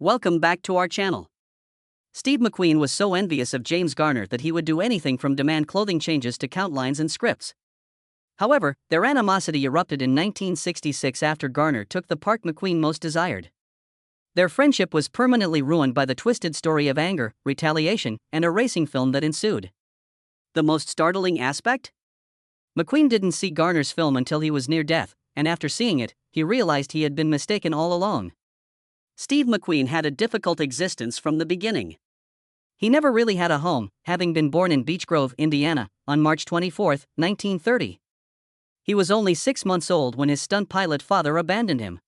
Welcome back to our channel. Steve McQueen was so envious of James Garner that he would do anything from demand clothing changes to count lines in scripts. However, their animosity erupted in 1966 after Garner took the part McQueen most desired. Their friendship was permanently ruined by the twisted story of anger, retaliation, and a racing film that ensued. The most startling aspect? McQueen didn't see Garner's film until he was near death, and after seeing it, he realized he had been mistaken all along. Steve McQueen had a difficult existence from the beginning. He never really had a home, having been born in Beech Grove, Indiana, on March 24, 1930. He was only 6 months old when his stunt pilot father abandoned him.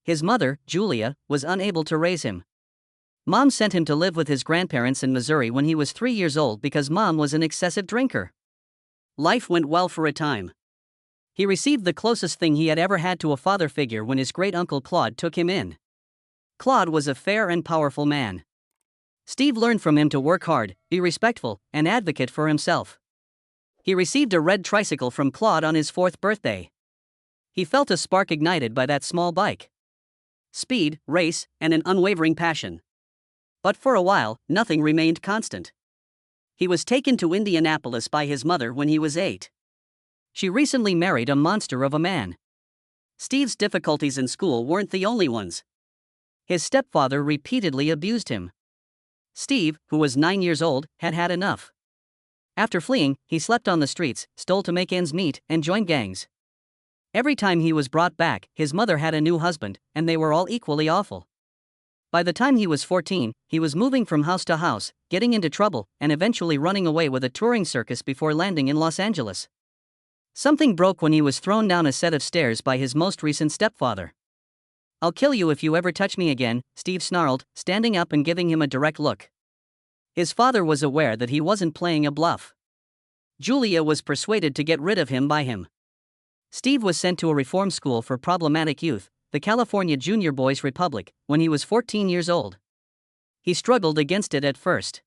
His mother, Julia, was unable to raise him. Mom sent him to live with his grandparents in Missouri when he was 3 years old because Mom was an excessive drinker. Life went well for a time. He received the closest thing he had ever had to a father figure when his great-uncle Claude took him in. Claude was a fair and powerful man. Steve learned from him to work hard, be respectful, and advocate for himself. He received a red tricycle from Claude on his 4th birthday. He felt a spark ignited by that small bike. Speed, race, and an unwavering passion. But for a while, nothing remained constant. He was taken to Indianapolis by his mother when he was 8. She recently married a monster of a man. Steve's difficulties in school weren't the only ones. His stepfather repeatedly abused him. Steve, who was 9 years old, had had enough. After fleeing, he slept on the streets, stole to make ends meet, and joined gangs. Every time he was brought back, his mother had a new husband, and they were all equally awful. By the time he was 14, he was moving from house to house, getting into trouble, and eventually running away with a touring circus before landing in Los Angeles. Something broke when he was thrown down a set of stairs by his most recent stepfather. "I'll kill you if you ever touch me again," Steve snarled, standing up and giving him a direct look. His father was aware that he wasn't playing a bluff. Julia was persuaded to get rid of him by him. Steve was sent to a reform school for problematic youth, the California Junior Boys Republic, when he was 14 years old. He struggled against it at first.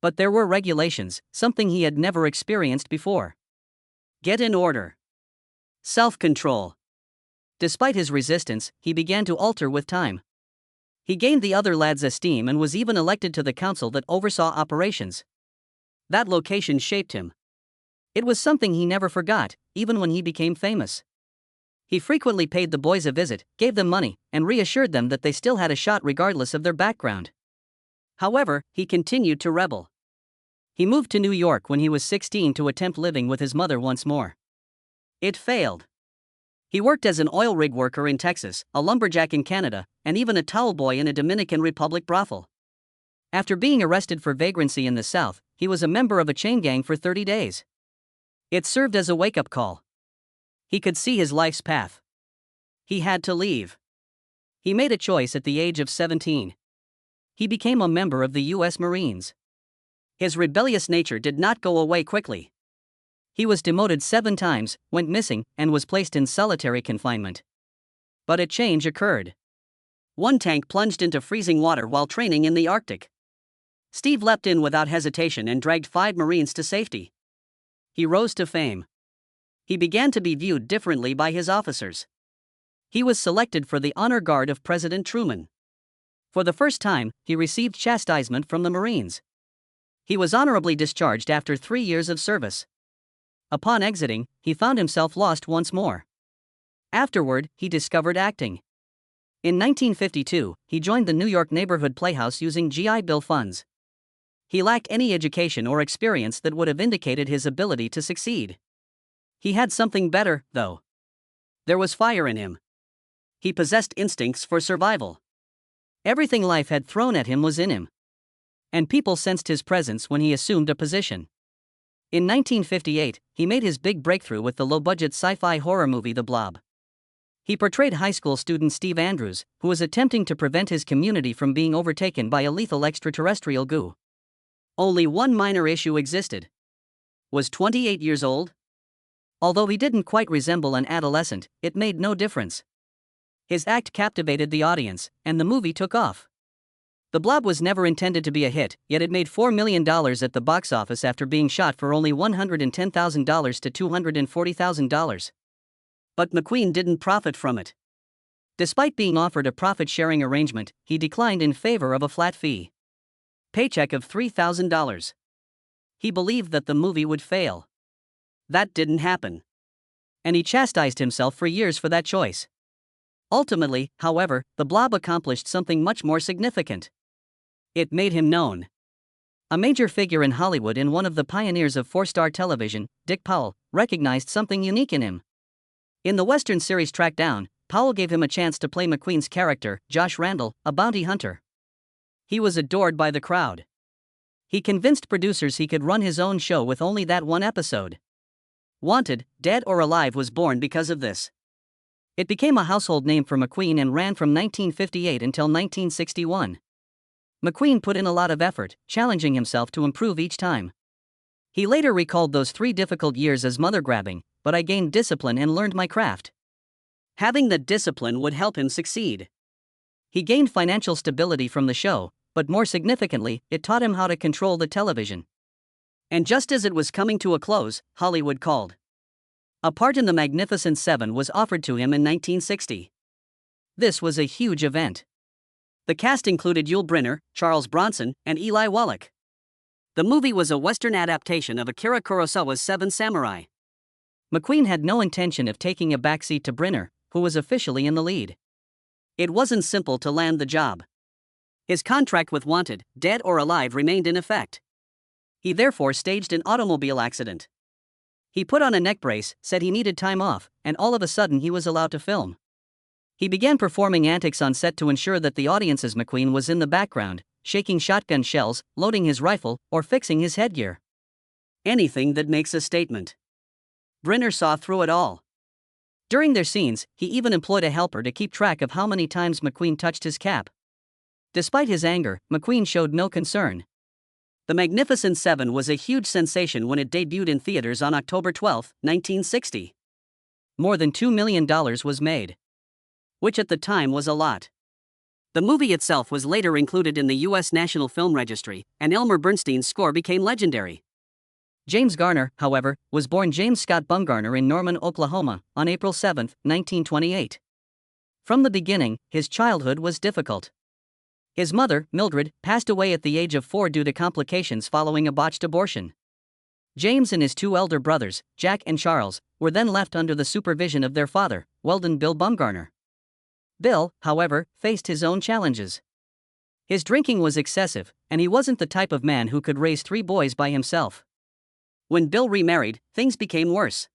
But there were regulations, something he had never experienced before. Get in order. Self-control. Despite his resistance, he began to alter with time. He gained the other lads' esteem and was even elected to the council that oversaw operations. That location shaped him. It was something he never forgot, even when he became famous. He frequently paid the boys a visit, gave them money, and reassured them that they still had a shot regardless of their background. However, he continued to rebel. He moved to New York when he was 16 to attempt living with his mother once more. It failed. He worked as an oil rig worker in Texas, a lumberjack in Canada, and even a towel boy in a Dominican Republic brothel. After being arrested for vagrancy in the South, he was a member of a chain gang for 30 days. It served as a wake-up call. He could see his life's path. He had to leave. He made a choice at the age of 17. He became a member of the U.S. Marines. His rebellious nature did not go away quickly. He was demoted 7 times, went missing, and was placed in solitary confinement. But a change occurred. One tank plunged into freezing water while training in the Arctic. Steve leapt in without hesitation and dragged 5 Marines to safety. He rose to fame. He began to be viewed differently by his officers. He was selected for the honor guard of President Truman. For the first time, he received chastisement from the Marines. He was honorably discharged after 3 years of service. Upon exiting, he found himself lost once more. Afterward, he discovered acting. In 1952, he joined the New York Neighborhood Playhouse using GI Bill funds. He lacked any education or experience that would have indicated his ability to succeed. He had something better, though. There was fire in him. He possessed instincts for survival. Everything life had thrown at him was in him. And people sensed his presence when he assumed a position. In 1958, he made his big breakthrough with the low-budget sci-fi horror movie The Blob. He portrayed high school student Steve Andrews, who was attempting to prevent his community from being overtaken by a lethal extraterrestrial goo. Only one minor issue existed. Was 28 years old? Although he didn't quite resemble an adolescent, it made no difference. His act captivated the audience, and the movie took off. The Blob was never intended to be a hit, yet it made $4 million at the box office after being shot for only $110,000 to $240,000. But McQueen didn't profit from it. Despite being offered a profit-sharing arrangement, he declined in favor of a flat fee. Paycheck of $3,000. He believed that the movie would fail. That didn't happen. And he chastised himself for years for that choice. Ultimately, however, The Blob accomplished something much more significant. It made him known. A major figure in Hollywood and one of the pioneers of four-star television, Dick Powell, recognized something unique in him. In the Western series Track Down, Powell gave him a chance to play McQueen's character, Josh Randall, a bounty hunter. He was adored by the crowd. He convinced producers he could run his own show with only that one episode. Wanted, Dead or Alive was born because of this. It became a household name for McQueen and ran from 1958 until 1961. McQueen put in a lot of effort, challenging himself to improve each time. He later recalled those 3 difficult years as mother-grabbing, but I gained discipline and learned my craft. Having the discipline would help him succeed. He gained financial stability from the show, but more significantly, it taught him how to control the television. And just as it was coming to a close, Hollywood called. A part in The Magnificent Seven was offered to him in 1960. This was a huge event. The cast included Yul Brynner, Charles Bronson, and Eli Wallach. The movie was a Western adaptation of Akira Kurosawa's Seven Samurai. McQueen had no intention of taking a backseat to Brynner, who was officially in the lead. It wasn't simple to land the job. His contract with Wanted, Dead or Alive remained in effect. He therefore staged an automobile accident. He put on a neck brace, said he needed time off, and all of a sudden he was allowed to film. He began performing antics on set to ensure that the audience's McQueen was in the background, shaking shotgun shells, loading his rifle, or fixing his headgear. Anything that makes a statement. Brynner saw through it all. During their scenes, he even employed a helper to keep track of how many times McQueen touched his cap. Despite his anger, McQueen showed no concern. The Magnificent Seven was a huge sensation when it debuted in theaters on October 12, 1960. More than $2 million was made. Which at the time was a lot. The movie itself was later included in the U.S. National Film Registry, and Elmer Bernstein's score became legendary. James Garner, however, was born James Scott Bumgarner in Norman, Oklahoma, on April 7, 1928. From the beginning, his childhood was difficult. His mother, Mildred, passed away at the age of 4 due to complications following a botched abortion. James and his 2 elder brothers, Jack and Charles, were then left under the supervision of their father, Weldon Bill Bumgarner. Bill, however, faced his own challenges. His drinking was excessive, and he wasn't the type of man who could raise 3 boys by himself. When Bill remarried, things became worse.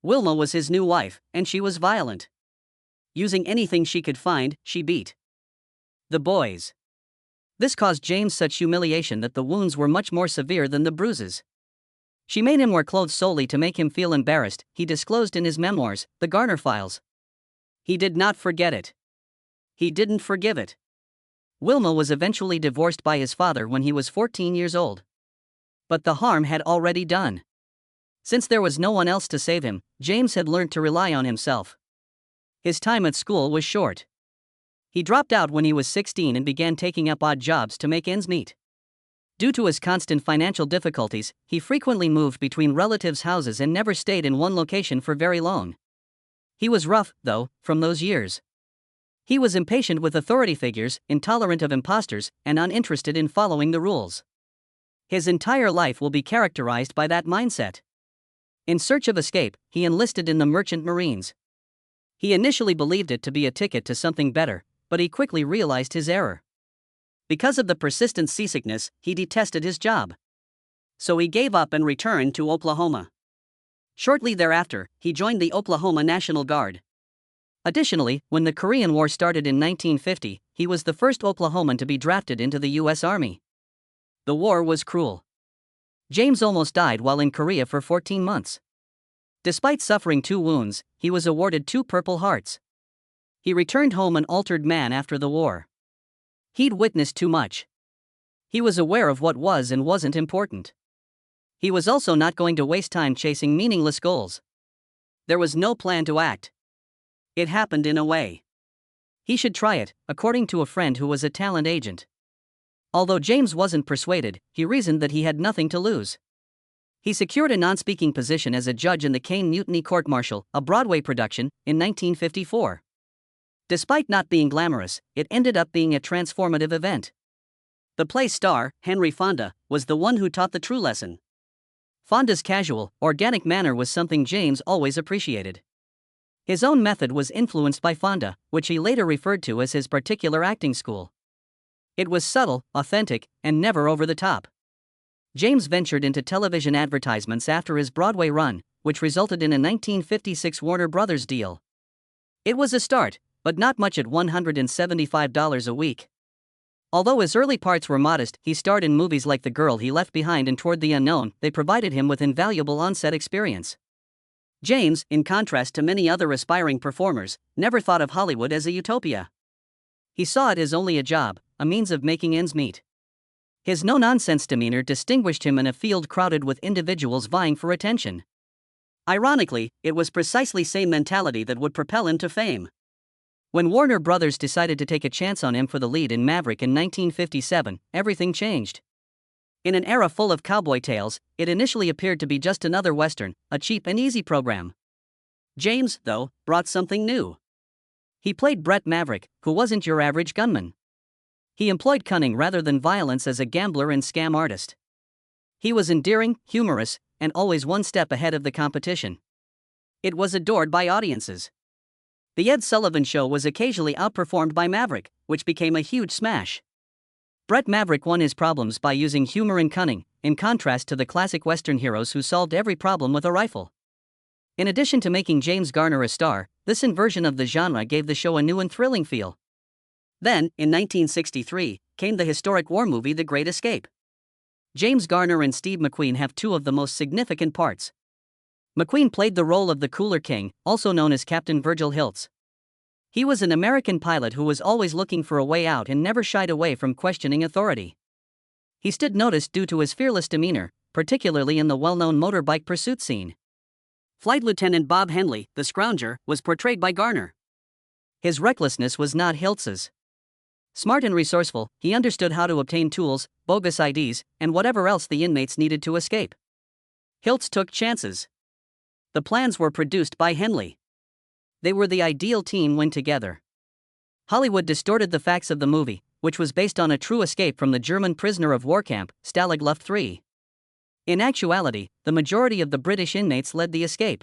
Wilma was his new wife, and she was violent. Using anything she could find, she beat the boys. This caused James such humiliation that the wounds were much more severe than the bruises. She made him wear clothes solely to make him feel embarrassed, he disclosed in his memoirs, The Garner Files. He did not forget it. He didn't forgive it. Wilma was eventually divorced by his father when he was 14 years old. But the harm had already done. Since there was no one else to save him, James had learned to rely on himself. His time at school was short. He dropped out when he was 16 and began taking up odd jobs to make ends meet. Due to his constant financial difficulties, he frequently moved between relatives' houses and never stayed in one location for very long. He was rough, though, from those years. He was impatient with authority figures, intolerant of imposters, and uninterested in following the rules. His entire life will be characterized by that mindset. In search of escape, he enlisted in the Merchant Marines. He initially believed it to be a ticket to something better, but he quickly realized his error. Because of the persistent seasickness, he detested his job. So he gave up and returned to Oklahoma. Shortly thereafter, he joined the Oklahoma National Guard. Additionally, when the Korean War started in 1950, he was the first Oklahoman to be drafted into the U.S. Army. The war was cruel. James almost died while in Korea for 14 months. Despite suffering 2 wounds, he was awarded 2 Purple Hearts. He returned home an altered man after the war. He'd witnessed too much. He was aware of what was and wasn't important. He was also not going to waste time chasing meaningless goals. There was no plan to act. It happened in a way. He should try it, according to a friend who was a talent agent. Although James wasn't persuaded, he reasoned that he had nothing to lose. He secured a non-speaking position as a judge in the Caine Mutiny Court-Martial, a Broadway production, in 1954. Despite not being glamorous, it ended up being a transformative event. The play's star, Henry Fonda, was the one who taught the true lesson. Fonda's casual, organic manner was something James always appreciated. His own method was influenced by Fonda, which he later referred to as his particular acting school. It was subtle, authentic, and never over the top. James ventured into television advertisements after his Broadway run, which resulted in a 1956 Warner Brothers deal. It was a start, but not much at $175 a week. Although his early parts were modest, he starred in movies like The Girl He Left Behind and Toward the Unknown. They provided him with invaluable on-set experience. James, in contrast to many other aspiring performers, never thought of Hollywood as a utopia. He saw it as only a job, a means of making ends meet. His no-nonsense demeanor distinguished him in a field crowded with individuals vying for attention. Ironically, it was precisely same mentality that would propel him to fame. When Warner Brothers decided to take a chance on him for the lead in Maverick in 1957, everything changed. In an era full of cowboy tales, it initially appeared to be just another Western, a cheap and easy program. James, though, brought something new. He played Brett Maverick, who wasn't your average gunman. He employed cunning rather than violence as a gambler and scam artist. He was endearing, humorous, and always one step ahead of the competition. It was adored by audiences. The Ed Sullivan Show was occasionally outperformed by Maverick, which became a huge smash. Brett Maverick won his problems by using humor and cunning, in contrast to the classic Western heroes who solved every problem with a rifle. In addition to making James Garner a star, this inversion of the genre gave the show a new and thrilling feel. Then, in 1963, came the historic war movie The Great Escape. James Garner and Steve McQueen have two of the most significant parts. McQueen played the role of the Cooler King, also known as Captain Virgil Hiltz. He was an American pilot who was always looking for a way out and never shied away from questioning authority. He stood noticed due to his fearless demeanor, particularly in the well-known motorbike pursuit scene. Flight Lieutenant Bob Henley, the Scrounger, was portrayed by Garner. His recklessness was not Hiltz's. Smart and resourceful, he understood how to obtain tools, bogus IDs, and whatever else the inmates needed to escape. Hiltz took chances. The plans were produced by Henley. They were the ideal team when together. Hollywood distorted the facts of the movie, which was based on a true escape from the German prisoner of war camp, Stalag Luft III. In actuality, the majority of the British inmates led the escape.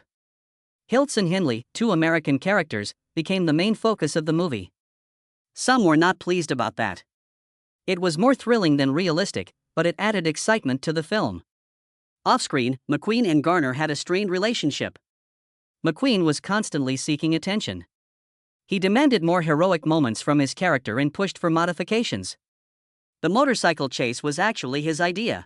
Hiltz and Henley, two American characters, became the main focus of the movie. Some were not pleased about that. It was more thrilling than realistic, but it added excitement to the film. Off-screen, McQueen and Garner had a strained relationship. McQueen was constantly seeking attention. He demanded more heroic moments from his character and pushed for modifications. The motorcycle chase was actually his idea.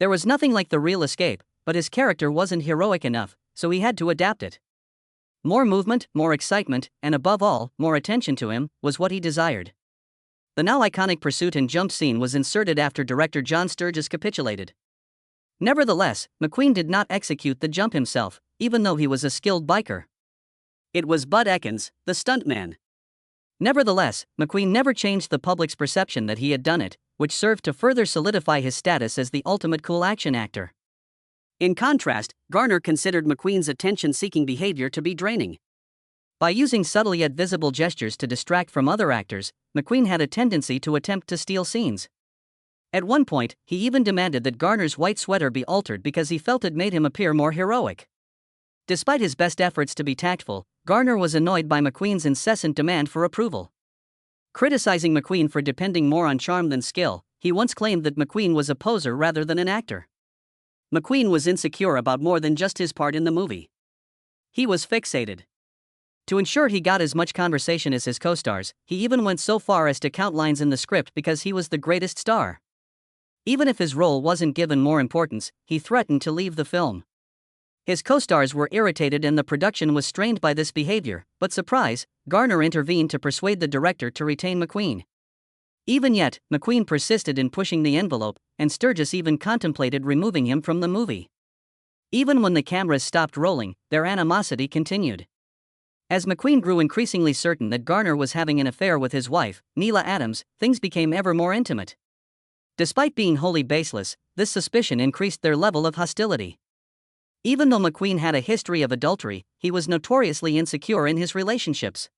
There was nothing like the real escape, but his character wasn't heroic enough, so he had to adapt it. More movement, more excitement, and above all, more attention to him, was what he desired. The now iconic pursuit and jump scene was inserted after director John Sturges capitulated. Nevertheless, McQueen did not execute the jump himself, even though he was a skilled biker. It was Bud Ekins, the stuntman. Nevertheless, McQueen never changed the public's perception that he had done it, which served to further solidify his status as the ultimate cool action actor. In contrast, Garner considered McQueen's attention-seeking behavior to be draining. By using subtle yet visible gestures to distract from other actors, McQueen had a tendency to attempt to steal scenes. At one point, he even demanded that Garner's white sweater be altered because he felt it made him appear more heroic. Despite his best efforts to be tactful, Garner was annoyed by McQueen's incessant demand for approval. Criticizing McQueen for depending more on charm than skill, he once claimed that McQueen was a poser rather than an actor. McQueen was insecure about more than just his part in the movie. He was fixated. To ensure he got as much conversation as his co-stars, he even went so far as to count lines in the script because he was the greatest star. Even if his role wasn't given more importance, he threatened to leave the film. His co-stars were irritated and the production was strained by this behavior, but surprise, Garner intervened to persuade the director to retain McQueen. Even yet, McQueen persisted in pushing the envelope, and Sturges even contemplated removing him from the movie. Even when the cameras stopped rolling, their animosity continued. As McQueen grew increasingly certain that Garner was having an affair with his wife, Neela Adams, things became ever more intimate. Despite being wholly baseless, this suspicion increased their level of hostility. Even though McQueen had a history of adultery, he was notoriously insecure in his relationships.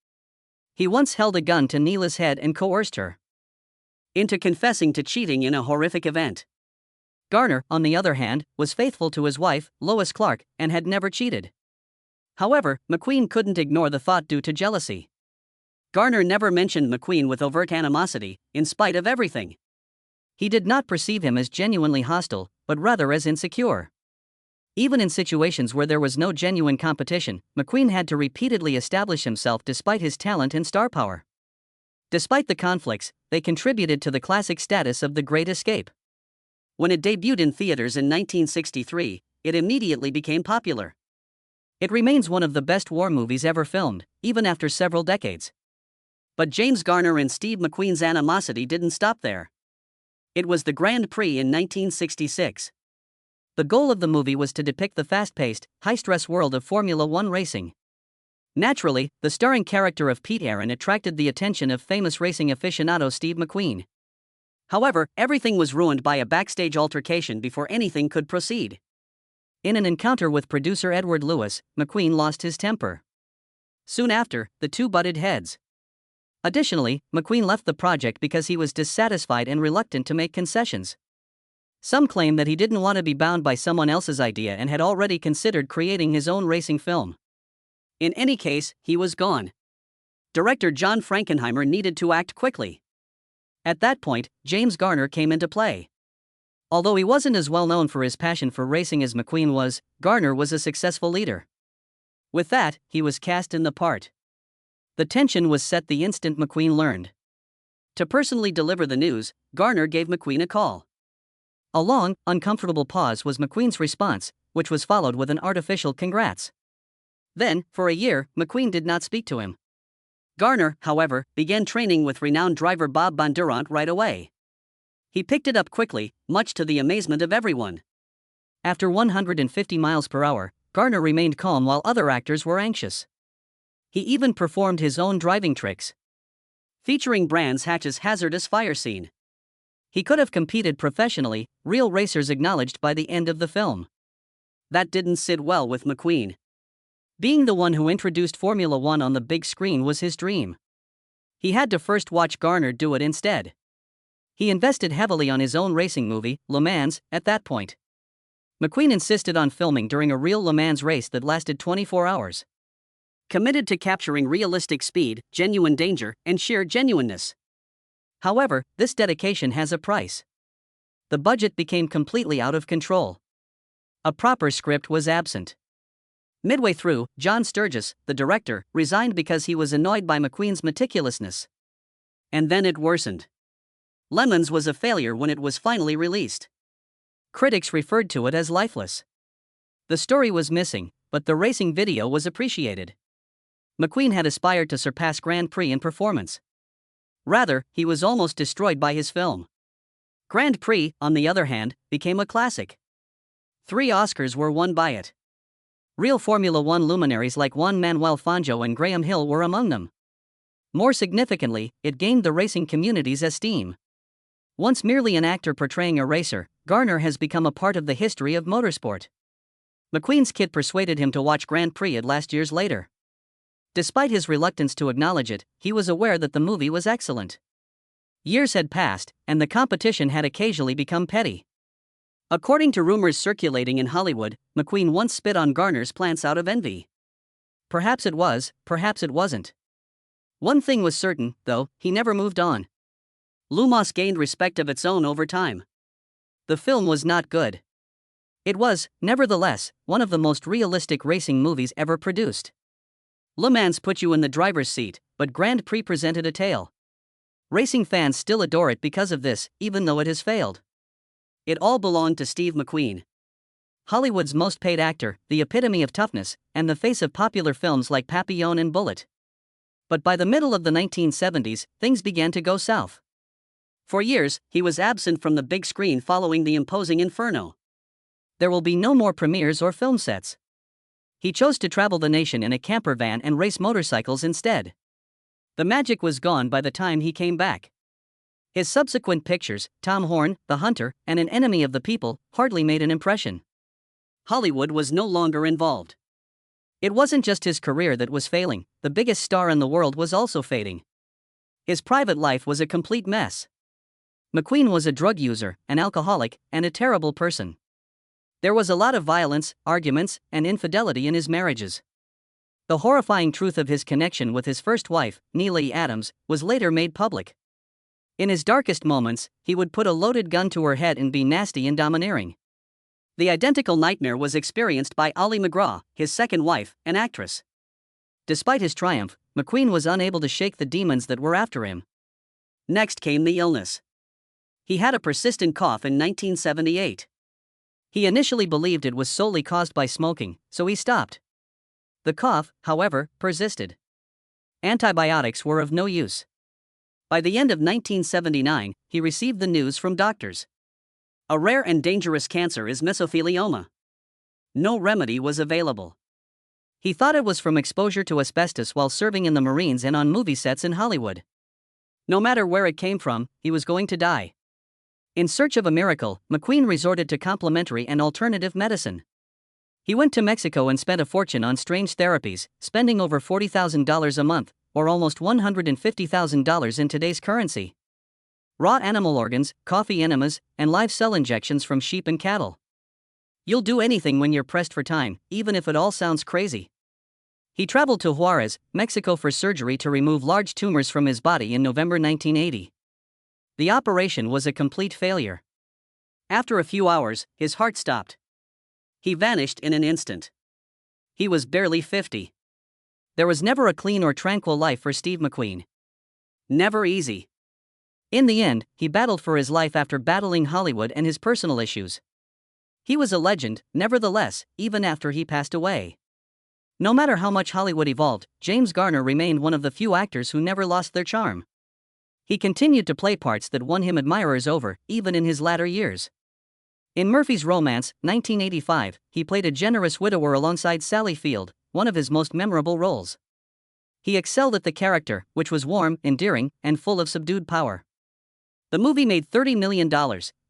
He once held a gun to Neela's head and coerced her into confessing to cheating in a horrific event. Garner, on the other hand, was faithful to his wife, Lois Clark, and had never cheated. However, McQueen couldn't ignore the thought due to jealousy. Garner never mentioned McQueen with overt animosity, in spite of everything. He did not perceive him as genuinely hostile, but rather as insecure. Even in situations where there was no genuine competition, McQueen had to repeatedly establish himself despite his talent and star power. Despite the conflicts, they contributed to the classic status of The Great Escape. When it debuted in theaters in 1963, it immediately became popular. It remains one of the best war movies ever filmed, even after several decades. But James Garner and Steve McQueen's animosity didn't stop there. It was the Grand Prix in 1966. The goal of the movie was to depict the fast-paced, high-stress world of Formula One racing. Naturally, the starring character of Pete Aaron attracted the attention of famous racing aficionado Steve McQueen. However, everything was ruined by a backstage altercation before anything could proceed. In an encounter with producer Edward Lewis, McQueen lost his temper. Soon after, the two butted heads. Additionally, McQueen left the project because he was dissatisfied and reluctant to make concessions. Some claim that he didn't want to be bound by someone else's idea and had already considered creating his own racing film. In any case, he was gone. Director John Frankenheimer needed to act quickly. At that point, James Garner came into play. Although he wasn't as well known for his passion for racing as McQueen was, Garner was a successful leader. With that, he was cast in the part. The tension was set the instant McQueen learned. To personally deliver the news, Garner gave McQueen a call. A long, uncomfortable pause was McQueen's response, which was followed with an artificial congrats. Then, for a year, McQueen did not speak to him. Garner, however, began training with renowned driver Bob Bondurant right away. He picked it up quickly, much to the amazement of everyone. After 150 miles per hour, Garner remained calm while other actors were anxious. He even performed his own driving tricks, featuring Brands Hatch's hazardous fire scene. He could have competed professionally, real racers acknowledged by the end of the film. That didn't sit well with McQueen. Being the one who introduced Formula One on the big screen was his dream. He had to first watch Garner do it instead. He invested heavily on his own racing movie, Le Mans, at that point. McQueen insisted on filming during a real Le Mans race that lasted 24 hours. Committed to capturing realistic speed, genuine danger, and sheer genuineness. However, this dedication has a price. The budget became completely out of control. A proper script was absent. Midway through, John Sturgis, the director, resigned because he was annoyed by McQueen's meticulousness. And then it worsened. Lemons was a failure when it was finally released. Critics referred to it as lifeless. The story was missing, but the racing video was appreciated. McQueen had aspired to surpass Grand Prix in performance. Rather, he was almost destroyed by his film. Grand Prix, on the other hand, became a classic. 3 Oscars were won by it. Real Formula One luminaries like Juan Manuel Fangio and Graham Hill were among them. More significantly, it gained the racing community's esteem. Once merely an actor portraying a racer, Garner has become a part of the history of motorsport. McQueen's kid persuaded him to watch Grand Prix at last year's later. Despite his reluctance to acknowledge it, he was aware that the movie was excellent. Years had passed, and the competition had occasionally become petty. According to rumors circulating in Hollywood, McQueen once spit on Garner's plants out of envy. Perhaps it was, perhaps it wasn't. One thing was certain, though, he never moved on. Lumos gained respect of its own over time. The film was not good. It was, nevertheless, one of the most realistic racing movies ever produced. Le Mans put you in the driver's seat, but Grand Prix presented a tale. Racing fans still adore it because of this, even though it has failed. It all belonged to Steve McQueen. Hollywood's most paid actor, the epitome of toughness, and the face of popular films like Papillon and Bullet. But by the middle of the 1970s, things began to go south. For years, he was absent from the big screen following the imposing Inferno. There will be no more premieres or film sets. He chose to travel the nation in a camper van and race motorcycles instead. The magic was gone by the time he came back. His subsequent pictures, Tom Horn, The Hunter, and An Enemy of the People, hardly made an impression. Hollywood was no longer involved. It wasn't just his career that was failing, the biggest star in the world was also fading. His private life was a complete mess. McQueen was a drug user, an alcoholic, and a terrible person. There was a lot of violence, arguments, and infidelity in his marriages. The horrifying truth of his connection with his first wife, Neely Adams, was later made public. In his darkest moments, he would put a loaded gun to her head and be nasty and domineering. The identical nightmare was experienced by Ollie McGraw, his second wife, an actress. Despite his triumph, McQueen was unable to shake the demons that were after him. Next came the illness. He had a persistent cough in 1978. He initially believed it was solely caused by smoking, so he stopped. The cough, however, persisted. Antibiotics were of no use. By the end of 1979, he received the news from doctors. A rare and dangerous cancer is mesothelioma. No remedy was available. He thought it was from exposure to asbestos while serving in the Marines and on movie sets in Hollywood. No matter where it came from, he was going to die. In search of a miracle, McQueen resorted to complementary and alternative medicine. He went to Mexico and spent a fortune on strange therapies, spending over $40,000 a month, or almost $150,000 in today's currency. Raw animal organs, coffee enemas, and live cell injections from sheep and cattle. You'll do anything when you're pressed for time, even if it all sounds crazy. He traveled to Juarez, Mexico for surgery to remove large tumors from his body in November 1980. The operation was a complete failure. After a few hours, his heart stopped. He vanished in an instant. He was barely 50. There was never a clean or tranquil life for Steve McQueen. Never easy. In the end, he battled for his life after battling Hollywood and his personal issues. He was a legend, nevertheless, even after he passed away. No matter how much Hollywood evolved, James Garner remained one of the few actors who never lost their charm. He continued to play parts that won him admirers over, even in his latter years. In Murphy's Romance, 1985, he played a generous widower alongside Sally Field, one of his most memorable roles. He excelled at the character, which was warm, endearing, and full of subdued power. The movie made $30 million,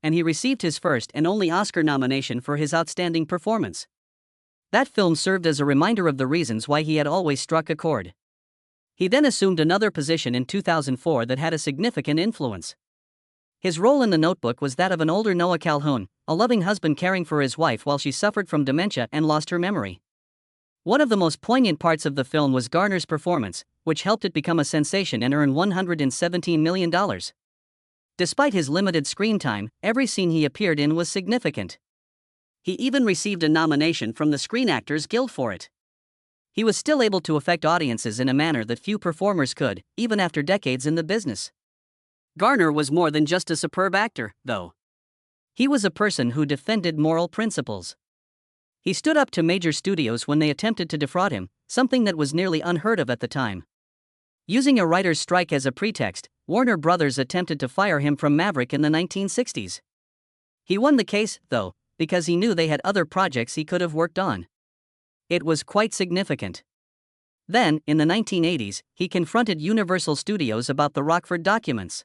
and he received his first and only Oscar nomination for his outstanding performance. That film served as a reminder of the reasons why he had always struck a chord. He then assumed another position in 2004 that had a significant influence. His role in The Notebook was that of an older Noah Calhoun, a loving husband caring for his wife while she suffered from dementia and lost her memory. One of the most poignant parts of the film was Garner's performance, which helped it become a sensation and earn $117 million. Despite his limited screen time, every scene he appeared in was significant. He even received a nomination from the Screen Actors Guild for it. He was still able to affect audiences in a manner that few performers could, even after decades in the business. Garner was more than just a superb actor, though. He was a person who defended moral principles. He stood up to major studios when they attempted to defraud him, something that was nearly unheard of at the time. Using a writer's strike as a pretext, Warner Brothers attempted to fire him from Maverick in the 1960s. He won the case, though, because he knew they had other projects he could have worked on. It was quite significant. Then, in the 1980s, he confronted Universal Studios about the Rockford documents.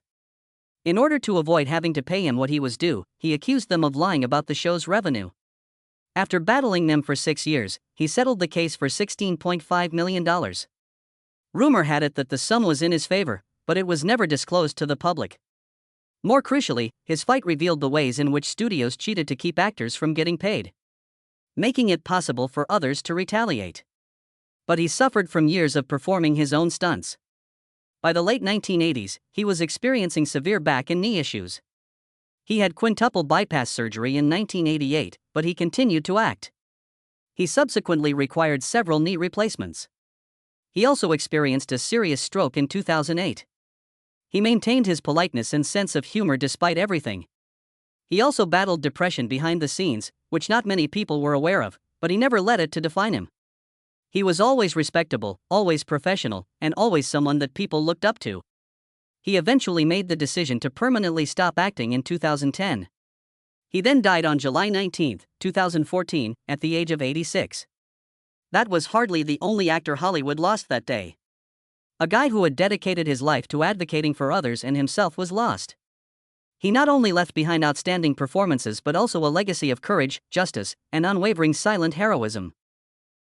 In order to avoid having to pay him what he was due, he accused them of lying about the show's revenue. After battling them for 6 years, he settled the case for $16.5 million. Rumor had it that the sum was in his favor, but it was never disclosed to the public. More crucially, his fight revealed the ways in which studios cheated to keep actors from getting paid, making it possible for others to retaliate. But he suffered from years of performing his own stunts. By the late 1980s, he was experiencing severe back and knee issues. He had quintuple bypass surgery in 1988, but he continued to act. He subsequently required several knee replacements. He also experienced a serious stroke in 2008. He maintained his politeness and sense of humor despite everything. He also battled depression behind the scenes, which not many people were aware of, but he never let it to define him. He was always respectable, always professional, and always someone that people looked up to. He eventually made the decision to permanently stop acting in 2010. He then died on July 19, 2014, at the age of 86. That was hardly the only actor Hollywood lost that day. A guy who had dedicated his life to advocating for others and himself was lost. He not only left behind outstanding performances but also a legacy of courage, justice, and unwavering silent heroism.